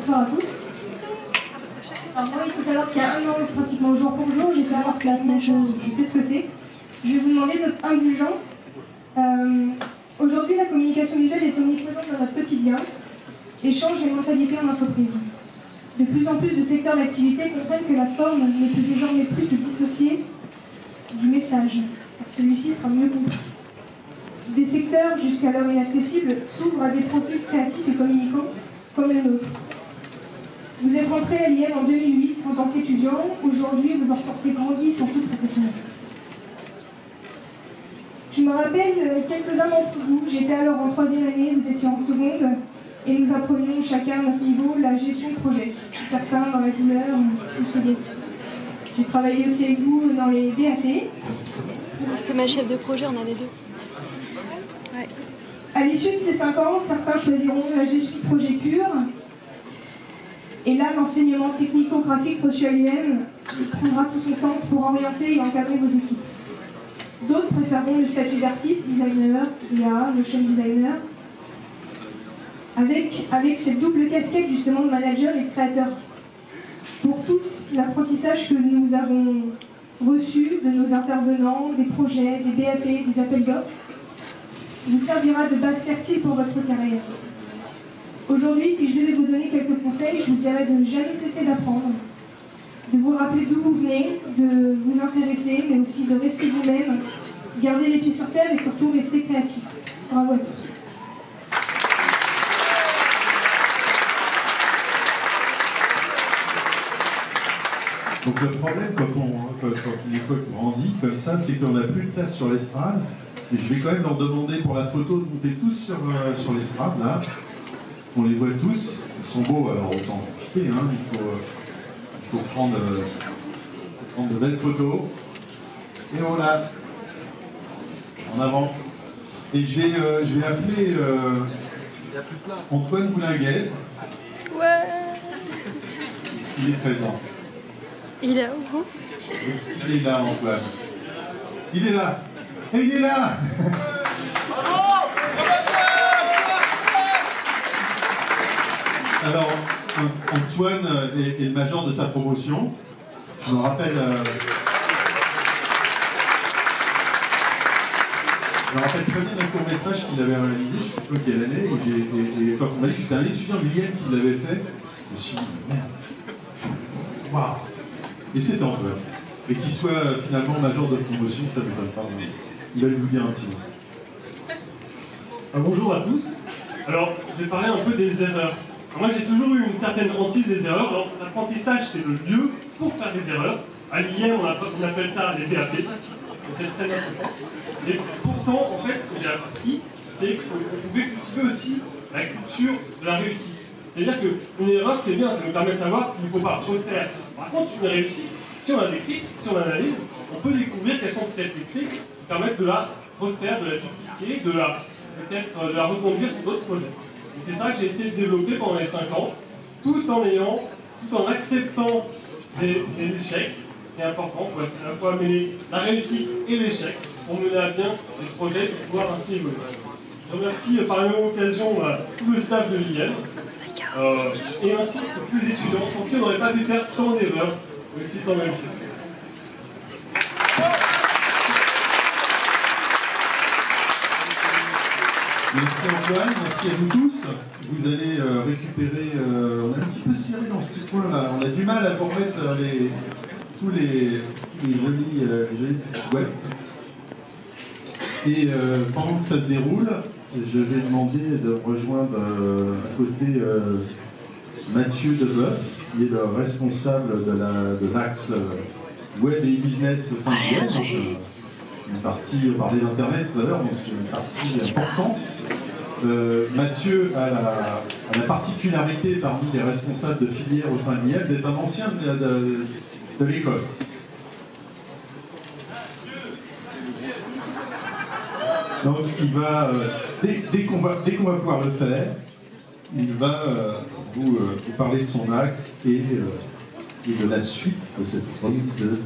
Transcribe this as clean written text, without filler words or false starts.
bonsoir à tous. Alors moi, il faut savoir qu'il y a un an, pratiquement jour pour jour, j'ai fait avoir classe, donc je sais ce que c'est. Je vais vous demander d'être indulgents. Aujourd'hui, la communication visuelle est omniprésente dans notre quotidien et change les mentalités en entreprise. De plus en plus de secteurs d'activité comprennent que la forme ne peut désormais plus se dissocier du message. Celui-ci sera mieux compris. Des secteurs jusqu'alors inaccessibles s'ouvrent à des profils créatifs et communicants comme le nôtre. Vous êtes rentré à l'IM en 2008 en tant qu'étudiant. Aujourd'hui, vous en sortez grandi, surtout professionnel. Je me rappelle quelques-uns d'entre vous. J'étais alors en 3e année, vous étiez en seconde, et nous apprenions chacun à notre niveau la gestion de projet. Certains dans la douleur, plus que d'autres. J'ai travaillé aussi avec vous dans les BAP. C'était ma chef de projet en année 2. Ouais. À l'issue de ces 5 ans, certains choisiront la gestion de projet pure. Et là, l'enseignement technico-graphique reçu à l'UM prendra tout son sens pour orienter et encadrer vos équipes. D'autres préféreront le statut d'artiste, designer, IA, motion designer, avec cette double casquette justement de manager et de créateur. Pour tous, l'apprentissage que nous avons reçu de nos intervenants, des projets, des BAP, des appels d'offres, vous servira de base fertile pour votre carrière. Aujourd'hui, si je devais vous donner quelques conseils, je vous dirais de ne jamais cesser d'apprendre, de vous rappeler d'où vous venez, de vous intéresser, mais aussi de rester vous-même, garder les pieds sur terre et surtout rester créatif. Bravo à tous. Donc le problème quand une école grandit comme ça, c'est qu'on n'a plus de place sur l'estrade. Et je vais quand même leur demander pour la photo de monter tous sur l'estrade, là. On les voit tous, ils sont beaux, alors autant en profiter, hein. Il faut prendre de belles photos. Et voilà, en avant. Et je vais appeler Antoine Boulinguez. Ouais. Est-ce qu'il est présent? Il est où? Est-ce qu'il est là, Antoine? Il est là. Et il est là. Alors, Antoine est le major de sa promotion. Je me rappelle très bien d'un court-métrage qu'il avait réalisé, je ne sais pas quelle année, et quand on m'a dit que c'était un étudiant de l'IM qui l'avait fait, je me suis dit, merde, waouh. Et c'est Antoine. Et qu'il soit finalement major de promotion, ça ne m'étonne pas. Il va vous dire un petit mot. Bonjour à tous. Alors, je vais parler un peu des erreurs. Moi, j'ai toujours eu une certaine hantise des erreurs. Alors, l'apprentissage, c'est le lieu pour faire des erreurs. À l'IM, on appelle ça les BAP. C'est très bien ce que c'est. Et pourtant, en fait, ce que j'ai appris, c'est qu'on pouvait cultiver aussi la culture de la réussite. C'est-à-dire qu'une erreur, c'est bien, ça nous permet de savoir ce qu'il ne faut pas refaire. Par contre, une réussite, si on la décrit, si on l'analyse, on peut découvrir quelles sont peut-être les clés qui permettent de la refaire, de la dupliquer, de la reconduire sur d'autres projets. Et c'est ça que j'ai essayé de développer pendant les 5 ans, tout en acceptant des échecs. C'est important, il faut à la fois mêler la réussite et l'échec pour mener à bien les projets et pouvoir ainsi évoluer. Je remercie par la même occasion tout le staff de l'IM et ainsi que tous les étudiants sans qui on n'aurait pas pu faire tant d'erreurs, mais aussi tant de réussite. Merci Antoine, merci à vous tous. Vous allez récupérer, on a un petit peu serré dans ce petit coin-là, on a du mal à vous remettre tous les jolies boîtes. Et pendant que ça se déroule, je vais demander de rejoindre à côté Mathieu Deboeuf, qui est le responsable de l'axe web et business au sein de l'IM. Une partie, parler d'Internet tout à l'heure, donc c'est une partie importante. Mathieu a la particularité parmi les responsables de filière au sein de l'IM d'être un ancien de l'école. Donc il va, dès qu'on va pouvoir le faire, il va vous parler de son axe et de la suite de cette prise de